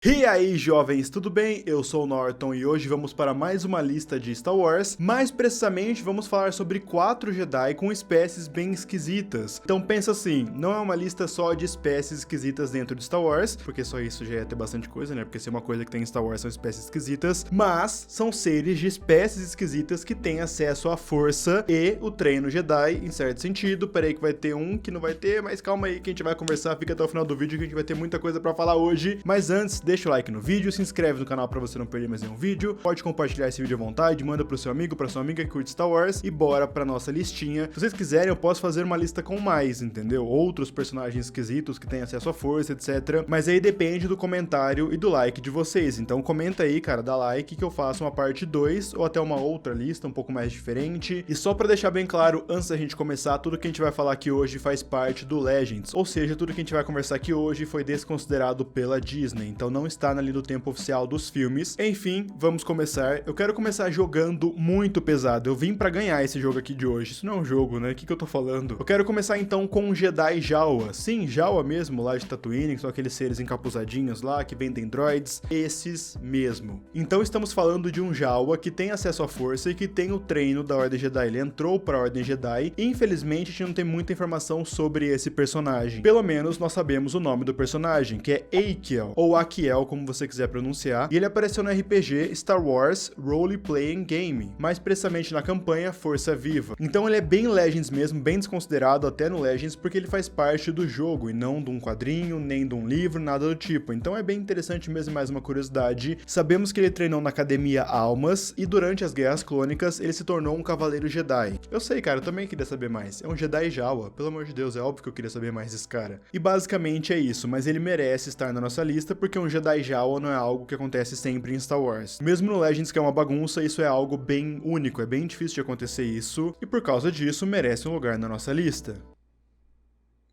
E aí, jovens, tudo bem? Eu sou o Norton e hoje vamos para mais uma lista de Star Wars. Mais precisamente, vamos falar sobre 4 Jedi com espécies bem esquisitas. Então pensa assim, não é uma lista só de espécies esquisitas dentro de Star Wars, porque só isso já ia ter bastante coisa, né? Porque se é uma coisa que tem em Star Wars são espécies esquisitas, mas são seres de espécies esquisitas que têm acesso à força e o treino Jedi, em certo sentido. Peraí que vai ter um que não vai ter, mas calma aí que a gente vai conversar, fica até o final do vídeo que a gente vai ter muita coisa pra falar hoje. Mas antes, deixa o like no vídeo, se inscreve no canal pra você não perder mais nenhum vídeo, pode compartilhar esse vídeo à vontade, manda pro seu amigo, pra sua amiga que curte Star Wars e bora pra nossa listinha. Se vocês quiserem, eu posso fazer uma lista com mais, entendeu? Outros personagens esquisitos que têm acesso à força, etc. Mas aí depende do comentário e do like de vocês. Então comenta aí, cara, dá like que eu faço uma parte 2 ou até uma outra lista um pouco mais diferente. E só pra deixar bem claro, antes da gente começar, tudo que a gente vai falar aqui hoje faz parte do Legends, ou seja, tudo que a gente vai conversar aqui hoje foi desconsiderado pela Disney, então não está na linha do tempo oficial dos filmes. Enfim, vamos começar. Eu quero começar jogando muito pesado. Eu vim pra ganhar esse jogo aqui de hoje. Isso não é um jogo, né? O que eu tô falando? Eu quero começar então com um Jedi Jawa. Sim, Jawa mesmo, lá de Tatooine, que são aqueles seres encapuzadinhos lá, que vendem droids. Esses mesmo. Então estamos falando de um Jawa que tem acesso à força e que tem o treino da Ordem Jedi. Ele entrou pra Ordem Jedi e infelizmente a gente não tem muita informação sobre esse personagem. Pelo menos nós sabemos o nome do personagem, que é Aquiel, ou Aquiel, como você quiser pronunciar, e ele apareceu no RPG Star Wars Role Playing Game, mais precisamente na campanha Força Viva. Então ele é bem Legends mesmo, bem desconsiderado até no Legends, porque ele faz parte do jogo e não de um quadrinho, nem de um livro, nada do tipo. Então é bem interessante mesmo, mais uma curiosidade. Sabemos que ele treinou na Academia Almas e durante as Guerras Clônicas ele se tornou um Cavaleiro Jedi. Eu sei, cara, eu também queria saber mais. É um Jedi Jawa, pelo amor de Deus, é óbvio que eu queria saber mais desse cara. E basicamente é isso, mas ele merece estar na nossa lista porque um Jedi Jawa não é algo que acontece sempre em Star Wars. Mesmo no Legends, que é uma bagunça, isso é algo bem único, é bem difícil de acontecer isso, e por causa disso merece um lugar na nossa lista.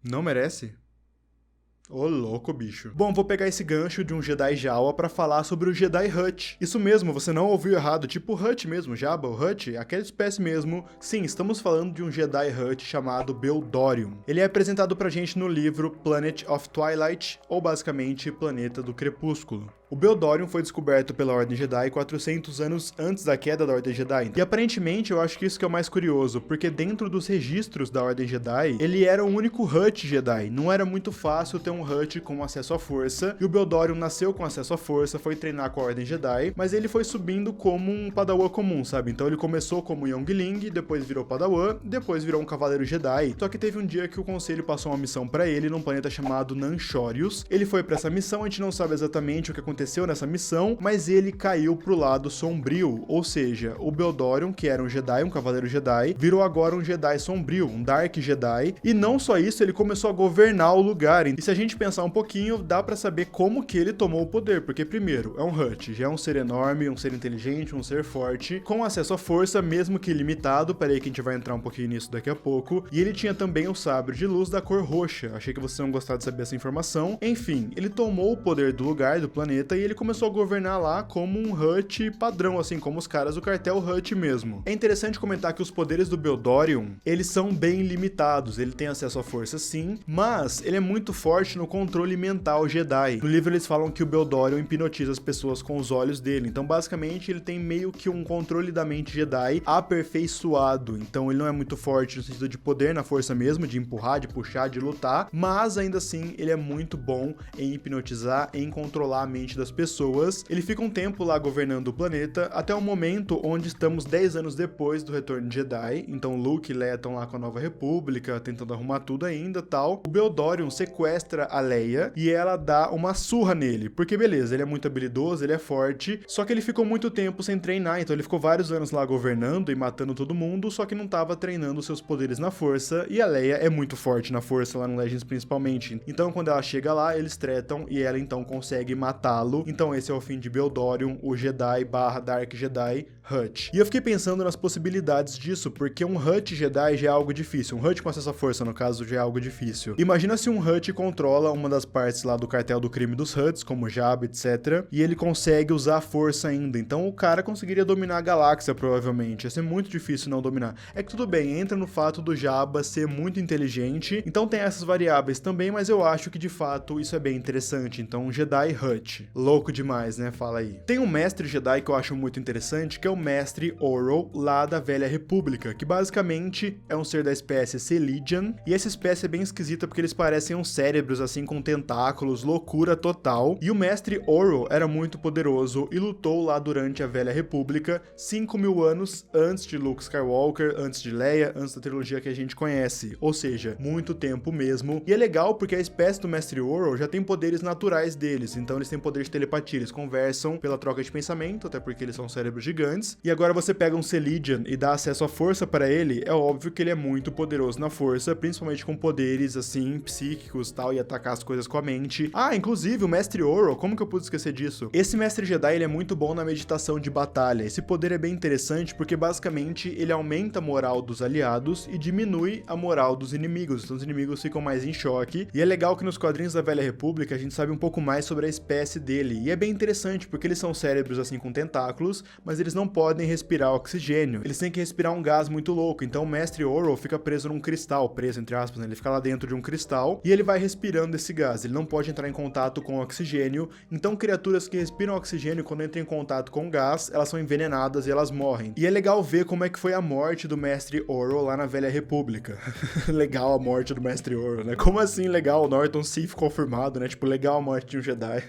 Não merece? Ô louco, bicho. Bom, vou pegar esse gancho de um Jedi Jawa pra falar sobre o Jedi Hutt. Isso mesmo, você não ouviu errado, tipo o Hutt mesmo, Jabba, o Hutt, aquela espécie mesmo. Sim, estamos falando de um Jedi Hutt chamado Beldorium. Ele é apresentado pra gente no livro Planet of Twilight, ou basicamente Planeta do Crepúsculo. O Beldorium foi descoberto pela Ordem Jedi 400 anos antes da queda da Ordem Jedi. E aparentemente eu acho que isso que é o mais curioso, porque dentro dos registros da Ordem Jedi, ele era o único Hutt Jedi. Não era muito fácil ter um Hutt com acesso à força, e o Beldorium nasceu com acesso à força, foi treinar com a Ordem Jedi, mas ele foi subindo como um Padawan comum, sabe? Então ele começou como Youngling, depois virou Padawan, depois virou um Cavaleiro Jedi. Só que teve um dia que o Conselho passou uma missão pra ele num planeta chamado Nanchorius. Ele foi pra essa missão, a gente não sabe exatamente o que aconteceu nessa missão, mas ele caiu pro lado sombrio, ou seja, o Beldorium, que era um Jedi, um Cavaleiro Jedi, virou agora um Jedi sombrio, um Dark Jedi, e não só isso, ele começou a governar o lugar. E se a gente pensar um pouquinho, dá pra saber como que ele tomou o poder, porque primeiro, é um Hutt, já é um ser enorme, um ser inteligente, um ser forte, com acesso à força, mesmo que limitado, peraí que a gente vai entrar um pouquinho nisso daqui a pouco, e ele tinha também o sabre de luz da cor roxa. Achei que vocês iam gostar de saber essa informação. Enfim, ele tomou o poder do lugar, do planeta, e ele começou a governar lá como um Hutt padrão, assim como os caras do cartel Hutt mesmo. É interessante comentar que os poderes do Beldorium, eles são bem limitados, ele tem acesso à força sim, mas ele é muito forte no controle mental Jedi. No livro eles falam que o Beldorium hipnotiza as pessoas com os olhos dele, então basicamente ele tem meio que um controle da mente Jedi aperfeiçoado, então ele não é muito forte no sentido de poder na força mesmo, de empurrar, de puxar, de lutar, mas ainda assim ele é muito bom em hipnotizar, em controlar a mente das pessoas. Ele fica um tempo lá governando o planeta, até o momento onde estamos 10 anos depois do retorno de Jedi, então Luke e Leia estão lá com a Nova República, tentando arrumar tudo ainda, tal. O Beldorium sequestra a Leia e ela dá uma surra nele, porque beleza, ele é muito habilidoso, ele é forte, só que ele ficou muito tempo sem treinar, então ele ficou vários anos lá governando e matando todo mundo, só que não tava treinando seus poderes na força, e a Leia é muito forte na força lá no Legends principalmente. Então quando ela chega lá, eles tretam e ela então consegue matá-lo. Então esse é o fim de Beldorium, o Jedi / Dark Jedi Hutt. E eu fiquei pensando nas possibilidades disso, porque um Hutt Jedi já é algo difícil, um Hutt com acesso à força no caso já é algo difícil. Imagina se um Hutt controla controla uma das partes lá do cartel do crime dos Hutts, como Jabba, etc. E ele consegue usar a força ainda. Então o cara conseguiria dominar a galáxia, provavelmente. Ia ser muito difícil não dominar. É que tudo bem, entra no fato do Jabba ser muito inteligente. Então tem essas variáveis também, mas eu acho que de fato isso é bem interessante. Então Jedi Hutt. Louco demais, né? Fala aí. Tem um mestre Jedi que eu acho muito interessante, que é o mestre Oro, lá da Velha República, que basicamente é um ser da espécie Celidian. E essa espécie é bem esquisita porque eles parecem uns cérebros assim com tentáculos, loucura total. E o mestre Oro era muito poderoso e lutou lá durante a Velha República, 5.000 anos antes de Luke Skywalker, antes de Leia, antes da trilogia que a gente conhece. Ou seja, muito tempo mesmo. E é legal porque a espécie do mestre Oro já tem poderes naturais deles, então eles têm poder de telepatia, eles conversam pela troca de pensamento, até porque eles são cérebros gigantes. E agora você pega um Celidian e dá acesso à força para ele, é óbvio que ele é muito poderoso na força, principalmente com poderes assim, psíquicos e tal, e atacar as coisas com a mente. Ah, inclusive o mestre Oro, como que eu pude esquecer disso? Esse mestre Jedi, ele é muito bom na meditação de batalha. Esse poder é bem interessante porque basicamente ele aumenta a moral dos aliados e diminui a moral dos inimigos, então os inimigos ficam mais em choque. E é legal que nos quadrinhos da Velha República a gente sabe um pouco mais sobre a espécie dele, e é bem interessante porque eles são cérebros assim com tentáculos, mas eles não podem respirar oxigênio, eles têm que respirar um gás muito louco. Então o mestre Oro fica preso num cristal, preso entre aspas, né? Ele fica lá dentro de um cristal e ele vai respirando esse gás, ele não pode entrar em contato com o oxigênio. Então criaturas que respiram oxigênio, quando entram em contato com o gás, elas são envenenadas e elas morrem. E é legal ver como é que foi a morte do mestre Oro lá na Velha República. Legal a morte do mestre Oro, né? Como assim legal? O Norton Sith confirmado, né? Tipo, legal a morte de um Jedi.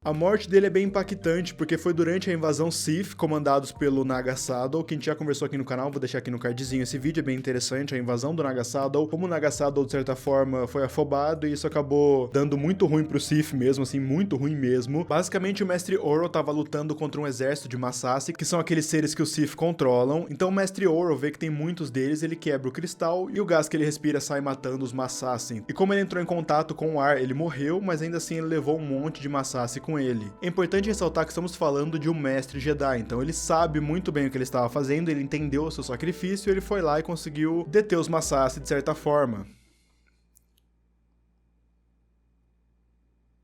A morte dele é bem impactante, porque foi durante a invasão Sith, comandados pelo Naga Sadow, que a gente já conversou aqui no canal, vou deixar aqui no cardzinho esse vídeo, é bem interessante, a invasão do Naga Sadow, como o Naga Sadow, de certa forma, foi afobado, e isso acabou dando muito ruim pro Sith mesmo, assim, muito ruim mesmo. Basicamente, o Mestre Oro tava lutando contra um exército de Massassi, que são aqueles seres que o Sith controlam, então o Mestre Oro vê que tem muitos deles, ele quebra o cristal, e o gás que ele respira sai matando os Massassi. E como ele entrou em contato com o ar, ele morreu, mas ainda assim ele levou um monte de Massassi com ele. É importante ressaltar que estamos falando de um mestre Jedi, então ele sabe muito bem o que ele estava fazendo, ele entendeu o seu sacrifício, ele foi lá e conseguiu deter os Massassi de certa forma.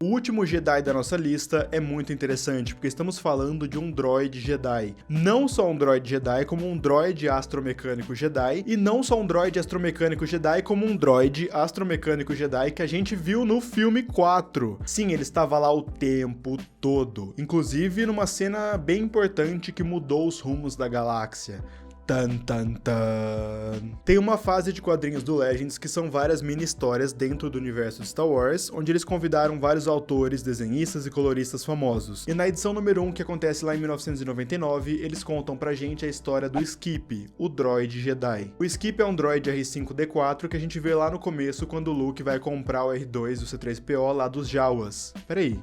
O último Jedi da nossa lista é muito interessante, porque estamos falando de um droid Jedi. Não só um droid Jedi, como um droid astromecânico Jedi, e não só um droid astromecânico Jedi, como um droid astromecânico Jedi que a gente viu no filme 4. Sim, ele estava lá o tempo todo, inclusive numa cena bem importante que mudou os rumos da galáxia. Tan, tan, tan. Tem uma fase de quadrinhos do Legends que são várias mini-histórias dentro do universo de Star Wars, onde eles convidaram vários autores, desenhistas e coloristas famosos. E na edição número 1, que acontece lá em 1999, eles contam pra gente a história do Skip, o droid Jedi. O Skip é um droid R5-D4 que a gente vê lá no começo quando o Luke vai comprar o R2 e o C-3PO lá dos Jawas. Peraí,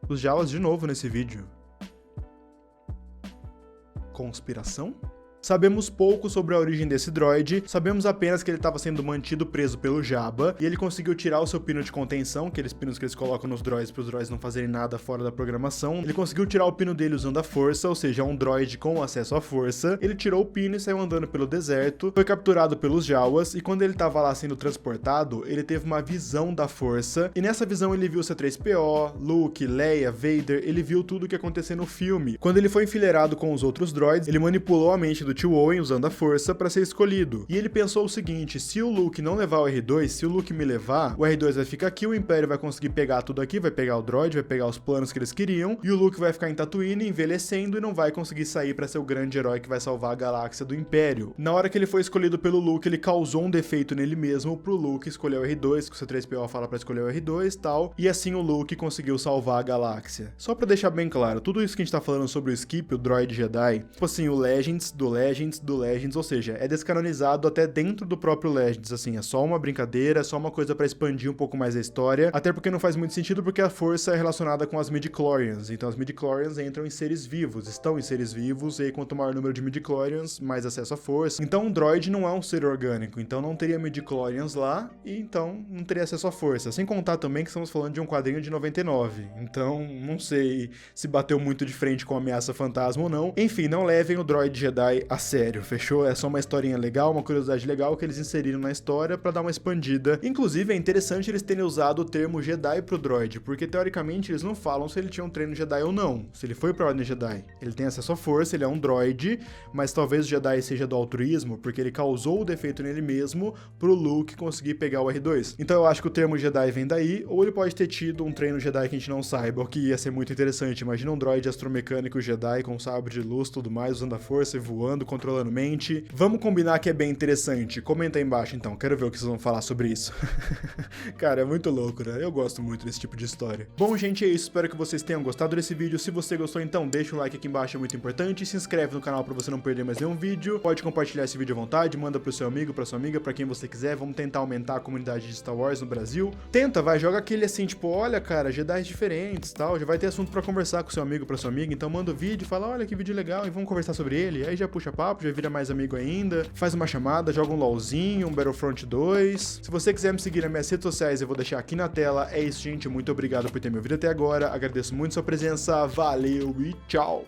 os Jawas de novo nesse vídeo. Conspiração? Sabemos pouco sobre a origem desse droid, sabemos apenas que ele estava sendo mantido preso pelo Jabba, e ele conseguiu tirar o seu pino de contenção, aqueles pinos que eles colocam nos droids para os droids não fazerem nada fora da programação. Ele conseguiu tirar o pino dele usando a força, ou seja, um droid com acesso à força. Ele tirou o pino e saiu andando pelo deserto, foi capturado pelos Jawas, e quando ele estava lá sendo transportado, ele teve uma visão da força, e nessa visão ele viu C-3PO, Luke, Leia, Vader, ele viu tudo o que aconteceu no filme. Quando ele foi enfileirado com os outros droids, ele manipulou a mente do Tio Owen usando a força para ser escolhido. E ele pensou o seguinte: se o Luke não levar o R2, se o Luke me levar, o R2 vai ficar aqui, o Império vai conseguir pegar tudo aqui, vai pegar o droid, vai pegar os planos que eles queriam, e o Luke vai ficar em Tatooine, envelhecendo, e não vai conseguir sair para ser o grande herói que vai salvar a galáxia do Império. Na hora que ele foi escolhido pelo Luke, ele causou um defeito nele mesmo pro Luke escolher o R2, que o C-3PO fala para escolher o R2 e tal, e assim o Luke conseguiu salvar a galáxia. Só para deixar bem claro, tudo isso que a gente tá falando sobre o Skip, o droid Jedi, tipo assim, o Legends do Legends, ou seja, é descanonizado até dentro do próprio Legends, assim, é só uma brincadeira, é só uma coisa pra expandir um pouco mais a história, até porque não faz muito sentido porque a força é relacionada com as midichlorians, então as midichlorians entram em seres vivos, estão em seres vivos, e aí quanto maior o número de midichlorians, mais acesso à força. Então um droid não é um ser orgânico, então não teria midichlorians lá, e então não teria acesso à força, sem contar também que estamos falando de um quadrinho de 99, então não sei se bateu muito de frente com a Ameaça Fantasma ou não. Enfim, não levem o droid Jedi a sério, fechou? É só uma historinha legal, uma curiosidade legal que eles inseriram na história pra dar uma expandida. Inclusive, é interessante eles terem usado o termo Jedi pro droid, porque teoricamente eles não falam se ele tinha um treino Jedi ou não, se ele foi pra Ordem Jedi. Ele tem acesso à força, ele é um droid, mas talvez o Jedi seja do altruísmo, porque ele causou o defeito nele mesmo pro Luke conseguir pegar o R2. Então eu acho que o termo Jedi vem daí, ou ele pode ter tido um treino Jedi que a gente não saiba, o que ia ser muito interessante. Imagina um droid astromecânico Jedi com sabre de luz, tudo mais, usando a força e voando, controlando mente. Vamos combinar que é bem interessante. Comenta aí embaixo então, quero ver o que vocês vão falar sobre isso. Cara, é muito louco, né? Eu gosto muito desse tipo de história. Bom, gente, é isso. Espero que vocês tenham gostado desse vídeo. Se você gostou, então deixa o like aqui embaixo, é muito importante. Se inscreve no canal pra você não perder mais nenhum vídeo. Pode compartilhar esse vídeo à vontade, manda pro seu amigo, pra sua amiga, pra quem você quiser. Vamos tentar aumentar a comunidade de Star Wars no Brasil. Tenta, vai, joga aquele assim, tipo, olha, cara, Jedi diferentes, tal. Já vai ter assunto pra conversar com seu amigo, pra sua amiga. Então manda o vídeo, fala, olha que vídeo legal, e vamos conversar sobre ele. Aí já puxa papo, já vira mais amigo ainda. Faz uma chamada, joga um LOLzinho, um Battlefront 2. Se você quiser me seguir nas minhas redes sociais, eu vou deixar aqui na tela. É isso, gente. Muito obrigado por ter me ouvido até agora. Agradeço muito sua presença. Valeu e tchau!